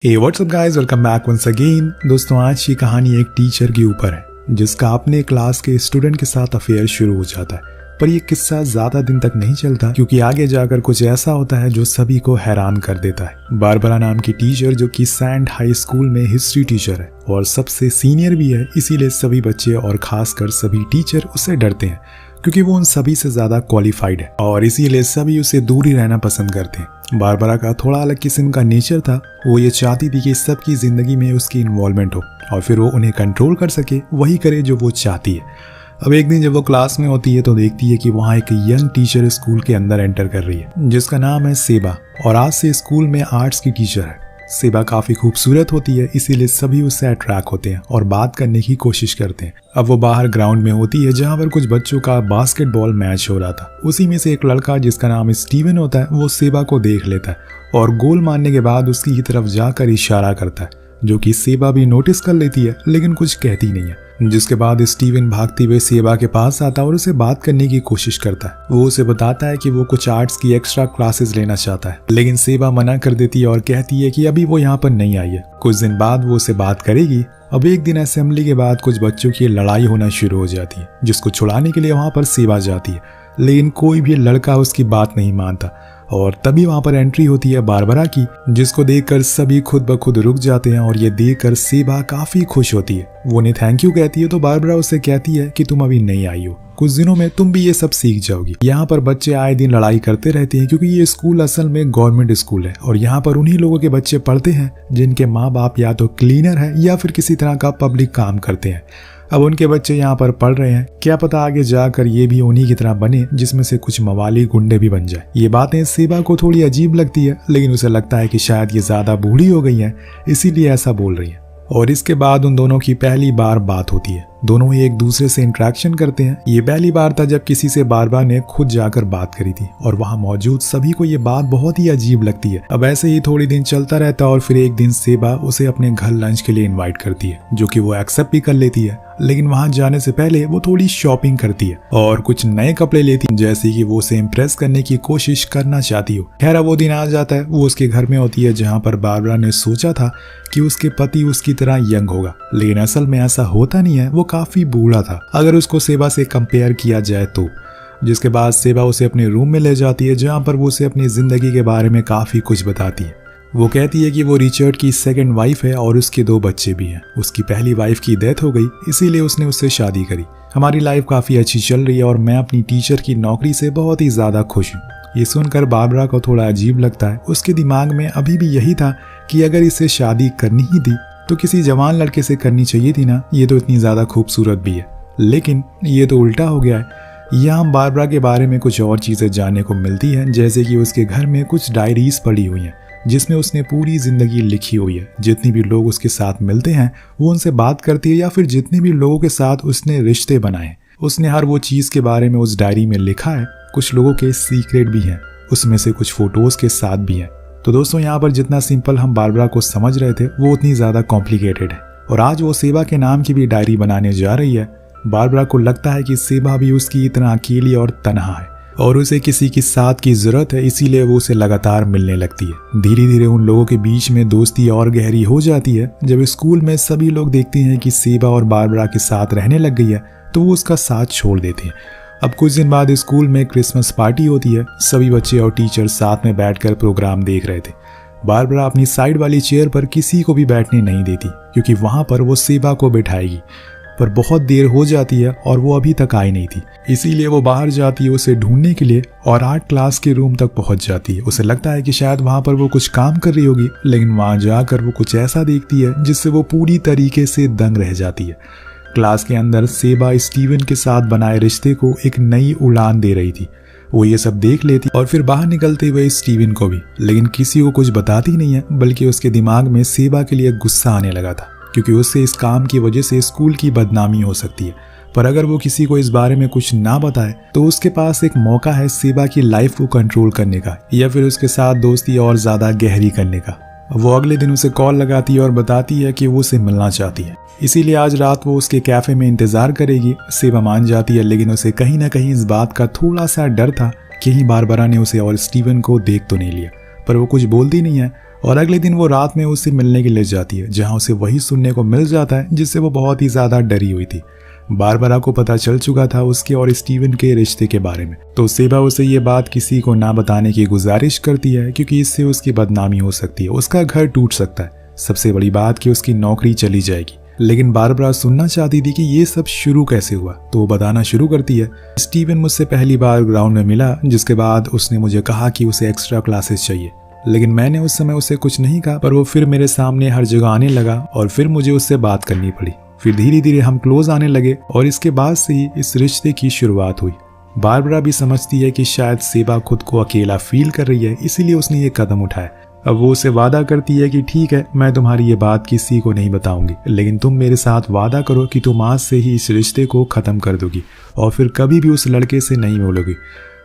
हे what's up guys, welcome back once again. दोस्तों, आज की कहानी एक टीचर के ऊपर है जिसका अपने क्लास के स्टूडेंट के साथ अफेयर शुरू हो जाता है। पर ये किस्सा ज्यादा दिन तक नहीं चलता क्योंकि आगे जाकर कुछ ऐसा होता है जो सभी को हैरान कर देता है। बारबरा नाम की टीचर जो कि सैंड हाई स्कूल में हिस्ट्री टीचर है और सबसे सीनियर भी है, इसीलिए सभी बच्चे और खासकर सभी टीचर उससे डरते हैं क्योंकि वो उन सभी से ज्यादा क्वालिफाइड है और इसीलिए सभी उसे दूर ही रहना पसंद करते हैं। बारबरा का थोड़ा अलग किस्म का नेचर था। वो ये चाहती थी कि सबकी जिंदगी में उसकी इन्वॉल्वमेंट हो और फिर वो उन्हें कंट्रोल कर सके, वही करे जो वो चाहती है। अब एक दिन जब वो क्लास में होती है तो देखती है कि वहाँ एक यंग टीचर स्कूल के अंदर एंटर कर रही है जिसका नाम है सेबा और आज से स्कूल में आर्ट्स की टीचर है। सेबा काफी खूबसूरत होती है, इसीलिए सभी उससे अट्रैक्ट होते हैं और बात करने की कोशिश करते हैं। अब वो बाहर ग्राउंड में होती है जहाँ पर कुछ बच्चों का बास्केटबॉल मैच हो रहा था। उसी में से एक लड़का जिसका नाम स्टीवन होता है वो सेबा को देख लेता है और गोल मारने के बाद उसकी ही तरफ जाकर इशारा करता है, जो कि सेबा भी नोटिस कर लेती है लेकिन कुछ कहती नहीं है। जिसके बाद स्टीवन भागते हुए सेबा के पास आता है और उसे बात करने की कोशिश करता है। वो उसे बताता है कि वो कुछ आर्ट्स की एक्स्ट्रा क्लासेस लेना चाहता है, लेकिन सेबा मना कर देती है और कहती है कि अभी वो यहाँ पर नहीं आई है, कुछ दिन बाद वो उसे बात करेगी। अब एक दिन असेंबली के बाद कुछ बच्चों की लड़ाई होना शुरू हो जाती है जिसको छुड़ाने के लिए वहां पर सेबा जाती है, लेकिन कोई भी लड़का उसकी बात नहीं मानता और तभी वहां पर एंट्री होती है बारबरा की, जिसको देखकर सभी खुद ब खुद रुक जाते हैं और ये देखकर सेबा काफी खुश होती है। वो उन्हें थैंक यू कहती है तो बारबरा उससे कहती है कि तुम अभी नहीं आई हो, कुछ दिनों में तुम भी ये सब सीख जाओगी। यहाँ पर बच्चे आए दिन लड़ाई करते रहते हैं क्योंकि ये स्कूल असल में गवर्नमेंट स्कूल है और यहाँ पर उन्हीं लोगों के बच्चे पढ़ते हैं जिनके माँ बाप या तो क्लीनर है या फिर किसी तरह का पब्लिक काम करते हैं। अब उनके बच्चे यहाँ पर पढ़ रहे हैं, क्या पता आगे जाकर ये भी उन्हीं की तरह बने जिसमें से कुछ मवाली गुंडे भी बन जाए। ये बातें सेबा को थोड़ी अजीब लगती है, लेकिन उसे लगता है कि शायद ये ज्यादा बूढ़ी हो गई है इसीलिए ऐसा बोल रही है। और इसके बाद उन दोनों की पहली बार बात होती है। दोनों ही एक दूसरे से इंटरेक्शन करते हैं। ये पहली बार था जब किसी से बारबरा ने खुद जाकर बात करी थी और वहां मौजूद सभी को ये बात बहुत ही अजीब लगती है। अब ऐसे ही थोड़ी दिन चलता रहता है और फिर एक दिन सेबा उसे अपने घर लंच के लिए इनवाइट करती है, जो कि वो एक्सेप्ट भी कर लेती है। लेकिन वहां जाने से पहले वो थोड़ी शॉपिंग करती है और कुछ नए कपड़े लेती है, जैसे कि वो उसे इम्प्रेस करने की कोशिश करना चाहती हो। खैर वो दिन आ जाता है, वो उसके घर में होती है जहाँ पर बारबरा ने सोचा था कि उसके पति उसकी तरह यंग होगा, लेकिन असल में ऐसा होता नहीं है। वो काफी बूढ़ा था अगर उसको सेबा से कंपेयर किया जाए तो। जिसके बाद सेबा उसे अपने रूम में ले जाती है जहाँ पर वो उसे अपनी जिंदगी के बारे में काफी कुछ बताती है। वो कहती है कि वो रिचर्ड की सेकंड वाइफ है और उसके 2 बच्चे भी हैं। उसकी पहली वाइफ की डेथ हो गई, इसीलिए उसने उससे शादी करी। हमारी लाइफ काफी अच्छी चल रही है और मैं अपनी टीचर की नौकरी से बहुत ही ज्यादा खुश हूँ। ये सुनकर बारबरा को थोड़ा अजीब लगता है। उसके दिमाग में अभी भी यही था कि अगर इसे शादी करनी ही थी तो किसी जवान लड़के से करनी चाहिए थी ना, ये तो इतनी ज्यादा खूबसूरत भी है। लेकिन ये तो उल्टा हो गया है। यहाँ बारबरा के बारे में कुछ और चीजें जानने को मिलती हैं, जैसे कि उसके घर में कुछ डायरीज पड़ी हुई हैं जिसमें उसने पूरी जिंदगी लिखी हुई है। जितनी भी लोग उसके साथ मिलते हैं वो उनसे बात करती है या फिर जितने भी लोगों के साथ उसने रिश्ते बनाए उसने हर वो चीज के बारे में उस डायरी में लिखा है। कुछ लोगों के सीक्रेट भी हैं, उसमें से कुछ फोटोज के साथ भी हैं। तो दोस्तों, यहाँ पर जितना सिंपल हम बारबरा को समझ रहे थे वो उतनी ज्यादा कॉम्प्लिकेटेड है और आज वो सेबा के नाम की भी डायरी बनाने जा रही है। बारबरा को लगता है कि सेबा भी उसकी इतना अकेली और तन्हा है और उसे किसी की साथ की जरूरत है, इसीलिए वो उसे लगातार मिलने लगती है। धीरे धीरे उन लोगों के बीच में दोस्ती और गहरी हो जाती है। जब स्कूल में सभी लोग देखते हैं कि सेबा और बारबरा के साथ रहने लग गई है तो वो उसका साथ छोड़ देते हैं। अब कुछ दिन बाद स्कूल में क्रिसमस पार्टी होती है। सभी बच्चे और टीचर साथ में बैठकर प्रोग्राम देख रहे थे। बारबरा अपनी साइड वाली चेयर पर किसी को भी बैठने नहीं देती क्योंकि वहां पर वो सेबा को बैठाएगी, पर बहुत देर हो जाती है और वो अभी तक आई नहीं थी। इसीलिए वो बाहर जाती है उसे ढूंढने के लिए और आर्ट क्लास के रूम तक पहुंच जाती है। उसे लगता है कि शायद वहां पर वो कुछ काम कर रही होगी, लेकिन वहां जाकर वो कुछ ऐसा देखती है जिससे वो पूरी तरीके से दंग रह जाती है। क्लास के अंदर सेबा स्टीवन के साथ बनाए रिश्ते को एक नई उड़ान दे रही थी। वो ये सब देख लेती और फिर बाहर निकलते हुए स्टीवन को भी, लेकिन किसी को कुछ बताती नहीं है, बल्कि उसके दिमाग में सेबा के लिए गुस्सा आने लगा था क्योंकि उससे इस काम की वजह से स्कूल की बदनामी हो सकती है। पर अगर वो किसी को इस बारे में कुछ ना बताए तो उसके पास एक मौका है सेबा की लाइफ को कंट्रोल करने का या फिर उसके साथ दोस्ती और ज्यादा गहरी करने का। वो अगले दिन उसे कॉल लगाती है और बताती है कि वो उसे मिलना चाहती है, इसीलिए आज रात वो उसके कैफे में इंतजार करेगी। सेबा मान जाती है, लेकिन उसे कहीं ना कहीं इस बात का थोड़ा सा डर था कि बारबरा ने उसे और स्टीवन को देख तो नहीं लिया, पर वो कुछ बोलती नहीं है और अगले दिन वो रात में उससे मिलने के लिए जाती है, जहां उसे वही सुनने को मिल जाता है जिससे वो बहुत ही ज्यादा डरी हुई थी। बारबरा को पता चल चुका था उसके और स्टीवन के रिश्ते के बारे में, तो सेबा उसे ये बात किसी को ना बताने की गुजारिश करती है क्योंकि इससे उसकी बदनामी हो सकती है, उसका घर टूट सकता है, सबसे बड़ी बात कि उसकी नौकरी चली जाएगी। लेकिन बारबरा सुनना चाहती थी कि ये सब शुरू कैसे हुआ, तो वो बताना शुरू करती है। स्टीवन मुझसे पहली बार ग्राउंड में मिला, जिसके बाद उसने मुझे कहा कि उसे एक्स्ट्रा क्लासेस चाहिए, लेकिन मैंने उस समय उसे कुछ नहीं कहा, पर वो फिर मेरे सामने हर जगह आने लगा और फिर मुझे उससे बात करनी पड़ी। फिर धीरे धीरे हम क्लोज आने लगे और इसके बाद से ही इस रिश्ते की शुरुआत हुई। बारबरा भी समझती है कि शायद सेबा खुद को अकेला फील कर रही है, इसीलिए उसने ये कदम उठाया। अब वो उसे वादा करती है कि ठीक है, मैं तुम्हारी ये बात किसी को नहीं बताऊंगी, लेकिन तुम मेरे साथ वादा करो कि तुम आज से ही इस रिश्ते को खत्म कर दोगी और फिर कभी भी उस लड़के से नहीं मिलोगी।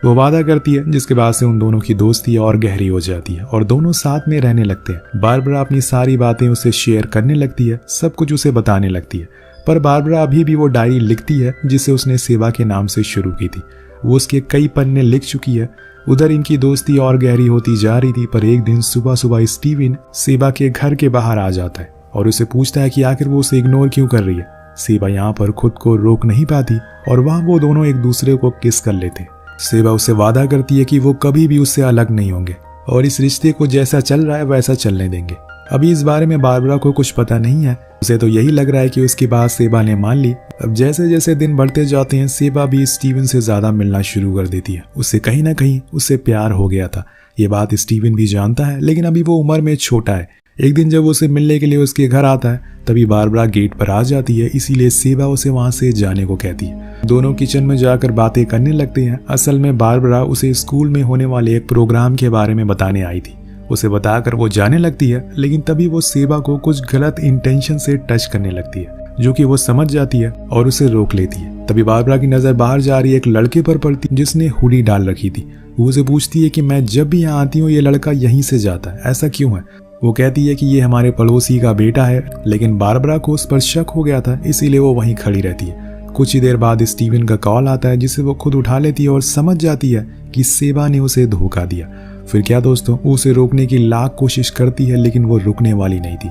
वो वादा करती है, जिसके बाद से उन दोनों की दोस्ती और गहरी हो जाती है और दोनों साथ में रहने लगते हैं। बारबरा अपनी सारी बातें उसे शेयर करने लगती है, सब कुछ उसे बताने लगती है, पर बारबरा अभी भी वो डायरी लिखती है जिसे उसने सेबा के नाम से शुरू की थी। वो उसके कई पन्ने लिख चुकी है। उधर इनकी दोस्ती और गहरी होती जा रही थी, पर एक दिन सुबह सुबह स्टीवन सेबा के घर के बाहर आ जाता है और उसे पूछता है कि आखिर वो उसे इग्नोर क्यों कर रही है। सेबा यहाँ पर खुद को रोक नहीं पाती और वहाँ वो दोनों एक दूसरे को किस कर लेते। सेबा उसे वादा करती है कि वो कभी भी उससे अलग नहीं होंगे और इस रिश्ते को जैसा चल रहा है वैसा चलने देंगे। अभी इस बारे में बारबरा को कुछ पता नहीं है, उसे तो यही लग रहा है कि उसकी बात सेबा ने मान ली। अब जैसे जैसे दिन बढ़ते जाते हैं, सेबा भी स्टीवन से ज्यादा मिलना शुरू कर देती है। उससे कहीं ना कहीं उससे प्यार हो गया था, ये बात स्टीवन भी जानता है, लेकिन अभी वो उम्र में छोटा है। एक दिन जब उसे मिलने के लिए उसके घर आता है, तभी बारबरा गेट पर आ जाती है, इसीलिए सेबा उसे वहां से जाने को कहती है। दोनों किचन में जाकर बातें करने लगते हैं। असल में बारबरा उसे स्कूल में होने वाले एक प्रोग्राम के बारे में बताने आई थी। उसे बताकर वो जाने लगती है, लेकिन तभी वो सेबा को कुछ गलत इंटेंशन से टच करने लगती है, जो कि वो समझ जाती है और उसे रोक लेती है। तभी बारबरा की नजर बाहर जा रही एक लड़के पर पड़ती जिसने हुडी डाल रखी थी। वो उसे पूछती है कि मैं जब भी यहाँ आती हूँ ये लड़का यहीं से जाता है, ऐसा क्यों है। वो कहती है कि ये हमारे पड़ोसी का बेटा है, लेकिन बारबरा को उस पर शक हो गया था, इसीलिए वो वहीं खड़ी रहती है। कुछ ही देर बाद स्टीवन का कॉल आता है, जिसे वो खुद उठा लेती है और समझ जाती है कि सेबा ने उसे धोखा दिया। फिर क्या दोस्तों, उसे रोकने की लाख कोशिश करती है, लेकिन वो रुकने वाली नहीं थी।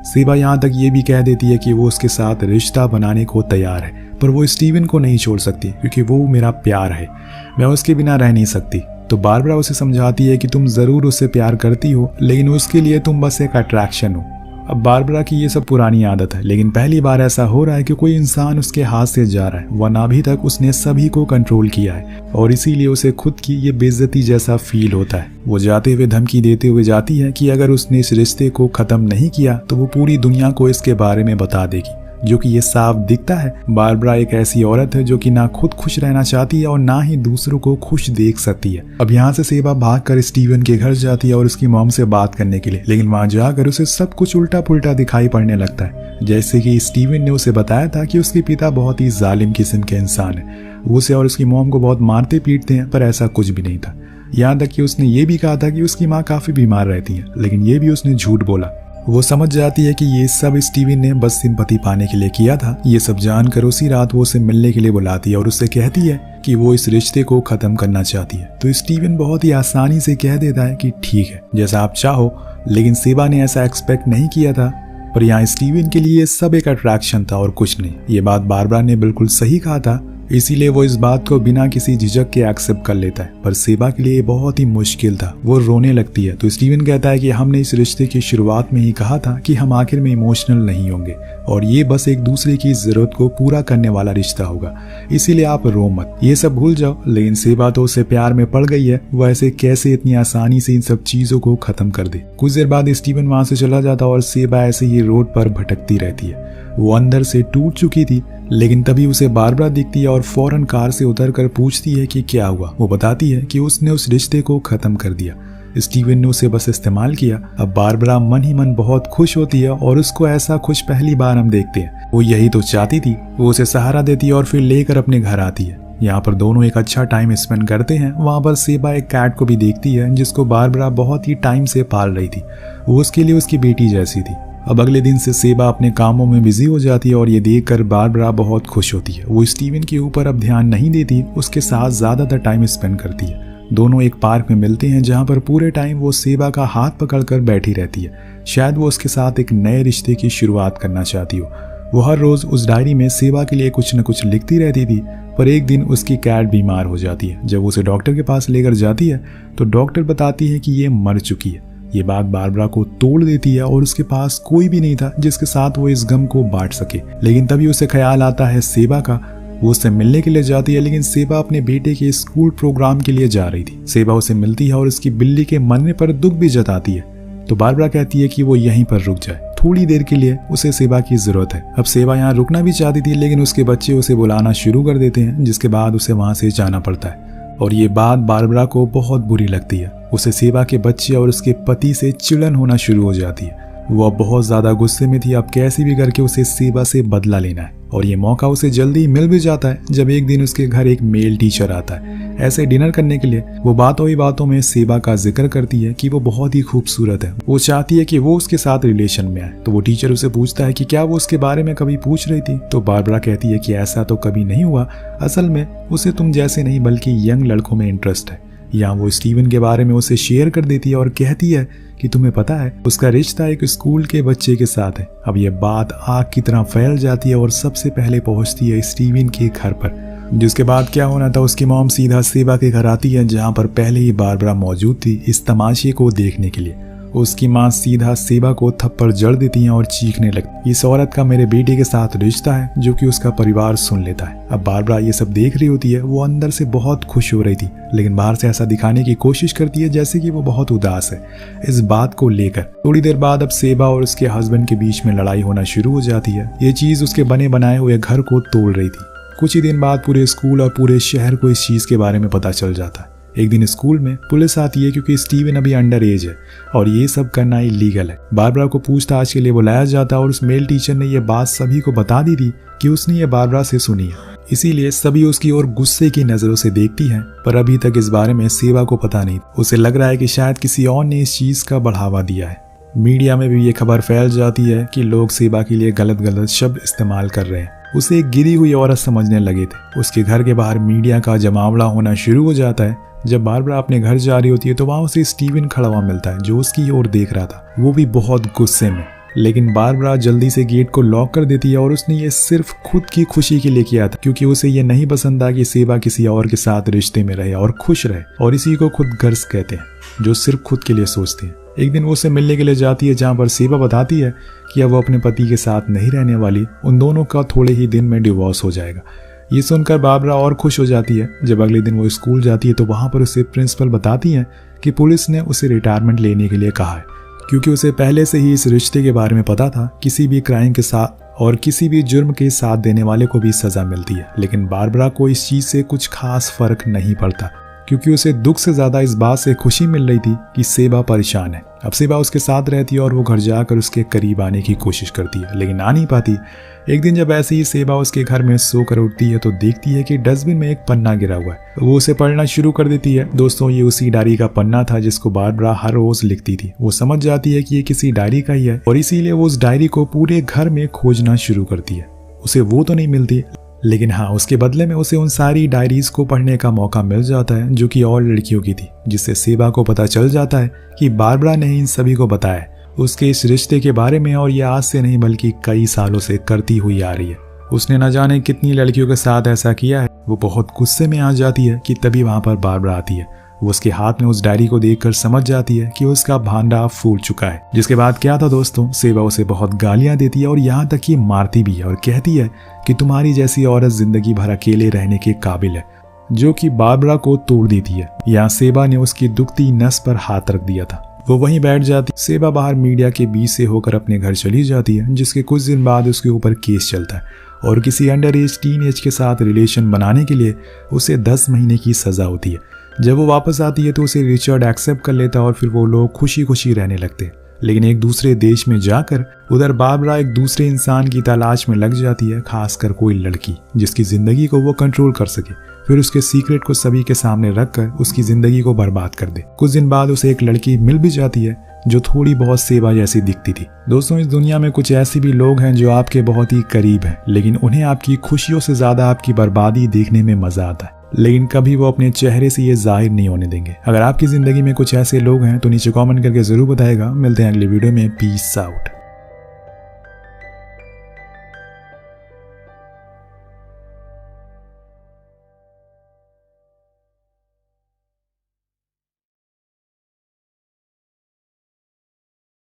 सेबा यहाँ तक ये भी कह देती है कि वो उसके साथ रिश्ता बनाने को तैयार है, पर वो स्टीवन को नहीं छोड़ सकती क्योंकि वो मेरा प्यार है, मैं उसके बिना रह नहीं सकती। तो बारबरा उसे समझाती है कि तुम जरूर उससे प्यार करती हो, लेकिन उसके लिए तुम बस एक अट्रैक्शन हो। अब बारबरा की ये सब पुरानी आदत है, लेकिन पहली बार ऐसा हो रहा है कि कोई इंसान उसके हाथ से जा रहा है, वरना अभी तक उसने सभी को कंट्रोल किया है और इसीलिए उसे खुद की ये बेइज्जती जैसा फील होता है। वो जाते हुए धमकी देते हुए जाती है कि अगर उसने इस रिश्ते को खत्म नहीं किया तो वो पूरी दुनिया को इसके बारे में बता देगी, जो कि ये साफ दिखता है बारबरा एक ऐसी औरत है जो कि ना खुद खुश रहना चाहती है और ना ही दूसरों को खुश देख सकती है। अब यहाँ से सेबा भागकर स्टीवन के घर जाती है और उसकी मॉम से बात करने के लिए, लेकिन वहां जाकर उसे सब कुछ उल्टा पुल्टा दिखाई पड़ने लगता है। जैसे कि स्टीवन ने उसे बताया था कि उसके पिता बहुत ही जालिम किस्म के इंसान है, वो उसे और उसकी मॉम को बहुत मारते पीटते हैं, पर ऐसा कुछ भी नहीं था। यहाँ तक कि उसने ये भी कहा था कि उसकी माँ काफी बीमार रहती है, लेकिन ये भी उसने झूठ बोला। वो समझ जाती है कि ये सब स्टीवन ने बस सिंपैथी पाने के लिए किया था। ये सब जानकर उसी रात वो उसे मिलने के लिए बुलाती है और उससे कहती है कि वो इस रिश्ते को खत्म करना चाहती है। तो स्टीवन बहुत ही आसानी से कह देता है कि ठीक है, जैसा आप चाहो, लेकिन सेबा ने ऐसा एक्सपेक्ट नहीं किया था। पर यहाँ स्टीवन के लिए सब एक अट्रैक्शन था और कुछ नहीं। ये बात बारबरा ने बिल्कुल सही कहा था, इसीलिए वो इस बात को बिना किसी झिझक के एक्सेप्ट कर लेता है। पर सेबा के लिए बहुत ही मुश्किल था, वो रोने लगती है। तो स्टीवन कहता है कि हमने इस रिश्ते की शुरुआत में ही कहा था कि हम आखिर में इमोशनल नहीं होंगे और ये बस एक दूसरे की जरूरत को पूरा करने वाला रिश्ता होगा, इसीलिए आप रो मत, ये सब भूल जाओ। लेकिन सेबा तो उससे प्यार में पड़ गई है, वो ऐसे कैसे इतनी आसानी से इन सब चीजों को खत्म कर दे। कुछ देर बाद स्टीवन वहां से चला जाता और सेबा ऐसे ही रोड पर भटकती रहती है। वो अंदर से टूट चुकी थी, लेकिन तभी उसे बारबरा दिखती है और फौरन कार से उतरकर पूछती है कि क्या हुआ। वो बताती है कि उसने उस रिश्ते को खत्म कर दिया, स्टीवन ने उसे बस इस्तेमाल किया। अब बारबरा मन ही मन बहुत खुश होती है और उसको ऐसा खुश पहली बार हम देखते हैं। वो यही तो चाहती थी। वो उसे सहारा देती है और फिर लेकर अपने घर आती है। यहाँ पर दोनों एक अच्छा टाइम स्पेंड करते हैं। वहाँ पर सेबा एक कैट को भी देखती है जिसको बारबरा बहुत ही टाइम से पाल रही थी, वो उसके लिए उसकी बेटी जैसी थी। अब अगले दिन से सेबा अपने कामों में बिजी हो जाती है और ये देखकर बारबरा बहुत खुश होती है। वो स्टीवन के ऊपर अब ध्यान नहीं देती, उसके साथ ज्यादातर टाइम स्पेंड करती है। दोनों एक पार्क में मिलते हैं जहाँ पर पूरे टाइम वो सेबा का हाथ पकड़कर बैठी रहती है। शायद वो उसके साथ एक नए रिश्ते की शुरुआत करना चाहती हो। वो हर रोज उस डायरी में सेबा के लिए कुछ न कुछ लिखती रहती थी, पर एक दिन उसकी कैट बीमार हो जाती है। जब उसे डॉक्टर के पास लेकर जाती है तो डॉक्टर बताती है कि ये मर चुकी है। ये बात बारबरा को तोड़ देती है और उसके पास कोई भी नहीं था जिसके साथ वो इस गम को बांट सके। लेकिन तभी उसे ख्याल आता है सेबा का। वो उससे मिलने के लिए जाती है, लेकिन सेबा अपने बेटे के स्कूल प्रोग्राम के लिए जा रही थी। सेबा उसे मिलती है और उसकी बिल्ली के मरने पर दुख भी जताती है। तो बारबरा कहती है कि वो यहीं पर रुक जाए, थोड़ी देर के लिए उसे सेबा की जरूरत है। अब सेबा यहाँ रुकना भी चाहती थी, लेकिन उसके बच्चे उसे बुलाना शुरू कर देते हैं, जिसके बाद उसे वहां से जाना पड़ता है। और ये बात बारबरा को बहुत बुरी लगती है। उसे सेबा के बच्चे और उसके पति से चिड़न होना शुरू हो जाती है। वो अब बहुत ज्यादा गुस्से में थी। अब कैसे भी करके उसे सेबा से बदला लेना है, और ये मौका उसे जल्दी ही मिल भी जाता है जब एक दिन उसके घर एक मेल टीचर आता है ऐसे डिनर करने के लिए। वो बातों ही बातों में सेबा का जिक्र करती है कि वो बहुत ही खूबसूरत है। वो चाहती है कि वो उसके साथ रिलेशन में आए। तो वो टीचर उसे पूछता है कि क्या वो उसके बारे में कभी पूछ रही थी। तो बारबरा कहती है कि ऐसा तो कभी नहीं हुआ, असल में उसे तुम जैसे नहीं बल्कि यंग लड़कों में इंटरेस्ट है। यहाँ वो स्टीवन के बारे में उसे शेयर कर देती है और कहती है कि तुम्हें पता है उसका रिश्ता एक स्कूल के बच्चे के साथ है। अब यह बात आग की तरह फैल जाती है और सबसे पहले पहुंचती है स्टीवन के घर पर। जिसके बाद क्या होना था, उसकी मॉम सीधा सेबा के घर आती है जहां पर पहले ही बारबरा मौजूद थी इस तमाशे को देखने के लिए। उसकी माँ सीधा सेबा को थप्पड़ जड़ देती है और चीखने लगती, इस औरत का मेरे बेटे के साथ रिश्ता है, जो कि उसका परिवार सुन लेता है। अब बारबरा ये सब देख रही होती है। वो अंदर से बहुत खुश हो रही थी, लेकिन बाहर से ऐसा दिखाने की कोशिश करती है जैसे कि वो बहुत उदास है इस बात को लेकर। थोड़ी देर बाद अब सेबा और उसके हस्बैंड के बीच में लड़ाई होना शुरू हो जाती है। ये चीज उसके बने बनाए हुए घर को तोड़ रही थी। कुछ ही दिन बाद पूरे स्कूल और पूरे शहर को इस चीज के बारे में पता चल जाता है। एक दिन स्कूल में पुलिस आती है क्योंकि स्टीवन अभी अंडर एज है और ये सब करना इलीगल है। बारबरा को पूछताछ के लिए बुलाया जाता है और उस मेल टीचर ने यह बात सभी को बता दी थी कि उसने ये बारबरा से सुनी है। इसीलिए सभी उसकी ओर गुस्से की नजरों से देखती हैं, पर अभी तक इस बारे में सेबा को पता नहीं। उसे लग रहा है कि शायद किसी और ने इस चीज का बढ़ावा दिया है। मीडिया में भी ये खबर फैल जाती है कि लोग सेबा के लिए गलत गलत शब्द इस्तेमाल कर रहे हैं। उसे एक गिरी हुई औरत समझने लगे थे। उसके घर के बाहर मीडिया का जमावड़ा होना शुरू हो जाता है। जब बारबरा अपने घर जा रही होती है तो वहां उसे स्टीवन खड़ा हुआ मिलता है, जो उसकी ओर देख रहा था, वो भी बहुत गुस्से में। लेकिन बारबरा जल्दी से गेट को लॉक कर देती है और उसने ये सिर्फ खुद की खुशी के लिए किया था, क्योंकि उसे ये नहीं पसंद था कि सेबा किसी और के साथ रिश्ते में रहे और खुश रहे। और इसी को खुद गर्ज कहते हैं, जो सिर्फ खुद के लिए सोचते हैं। एक दिन वो उससे मिलने के लिए जाती है जहां पर सेबा बताती है कि अब वो अपने पति के साथ नहीं रहने वाली, उन दोनों का थोड़े ही दिन में डिवोर्स हो जाएगा। ये सुनकर बारबरा और खुश हो जाती है। जब अगले दिन वो स्कूल जाती है तो वहां पर उसे प्रिंसिपल बताती है कि पुलिस ने उसे रिटायरमेंट लेने के लिए कहा है, क्योंकि उसे पहले से ही इस रिश्ते के बारे में पता था। किसी भी क्राइम के साथ और किसी भी जुर्म के साथ देने वाले को भी सजा मिलती है। लेकिन बारबरा को इस चीज से कुछ खास फर्क नहीं पड़ता, क्योंकि उसे दुख से ज्यादा इस बात से खुशी मिल रही थी कि सेबा परेशान है। अब सेबा उसके साथ रहती है और वो घर जाकर उसके करीब आने की कोशिश करती है, लेकिन आ नहीं पाती। एक दिन जब ऐसे ही सेबा उसके घर में सोकर उठती है तो देखती है कि डस्टबिन में एक पन्ना गिरा हुआ है। वो उसे पढ़ना शुरू कर देती है। दोस्तों, ये उसी डायरी का पन्ना था जिसको बारबरा हर रोज लिखती थी। वो समझ जाती है कि ये किसी डायरी का ही है और इसीलिए वो उस डायरी को पूरे घर में खोजना शुरू करती है। उसे वो तो नहीं मिलती, लेकिन हाँ, उसके बदले में उसे उन सारी डायरीज को पढ़ने का मौका मिल जाता है जो कि और लड़कियों की थी, जिससे सेबा को पता चल जाता है कि बारबरा ने इन सभी को बताया उसके इस रिश्ते के बारे में, और ये आज से नहीं बल्कि कई सालों से करती हुई आ रही है। उसने न जाने कितनी लड़कियों के साथ ऐसा किया है। वो बहुत गुस्से में आ जाती है कि तभी वहां पर बारबरा आती है। वो उसके हाथ में उस डायरी को देखकर समझ जाती है कि उसका भांडा फूल चुका है। जिसके बाद क्या था दोस्तों, सेबा उसे बहुत गालियां देती है और यहाँ तक कि मारती भी है और कहती है कि तुम्हारी जैसी औरत जिंदगी भर अकेले रहने के काबिल है, जो कि बारबरा को तोड़ देती है। यहाँ सेबा ने उसकी दुखती नस पर हाथ रख दिया था। वो वहीं बैठ जाती। सेबा बाहर मीडिया के बीच से होकर अपने घर चली जाती है, जिसके कुछ दिन बाद उसके ऊपर केस चलता है और किसी अंडर एज टीनएज के साथ रिलेशन बनाने के लिए उसे 10 महीने की सजा होती है। जब वो वापस आती है तो उसे रिचर्ड एक्सेप्ट कर लेता है और फिर वो लोग खुशी खुशी रहने लगते हैं। लेकिन एक दूसरे देश में जाकर उधर बारबरा एक दूसरे इंसान की तलाश में लग जाती है, खासकर कोई लड़की जिसकी जिंदगी को वो कंट्रोल कर सके, फिर उसके सीक्रेट को सभी के सामने रखकर उसकी जिंदगी को बर्बाद कर दे। कुछ दिन बाद उसे एक लड़की मिल भी जाती है जो थोड़ी बहुत सेबा जैसी दिखती थी। दोस्तों, इस दुनिया में कुछ ऐसे भी लोग हैं जो आपके बहुत ही करीब हैं, लेकिन उन्हें आपकी खुशियों से ज्यादा आपकी बर्बादी देखने में मजा आता है। लेकिन कभी वो अपने चेहरे से ये जाहिर नहीं होने देंगे। अगर आपकी जिंदगी में कुछ ऐसे लोग हैं तो नीचे कमेंट करके जरूर बताएगा। मिलते हैं अगली वीडियो में। Peace out.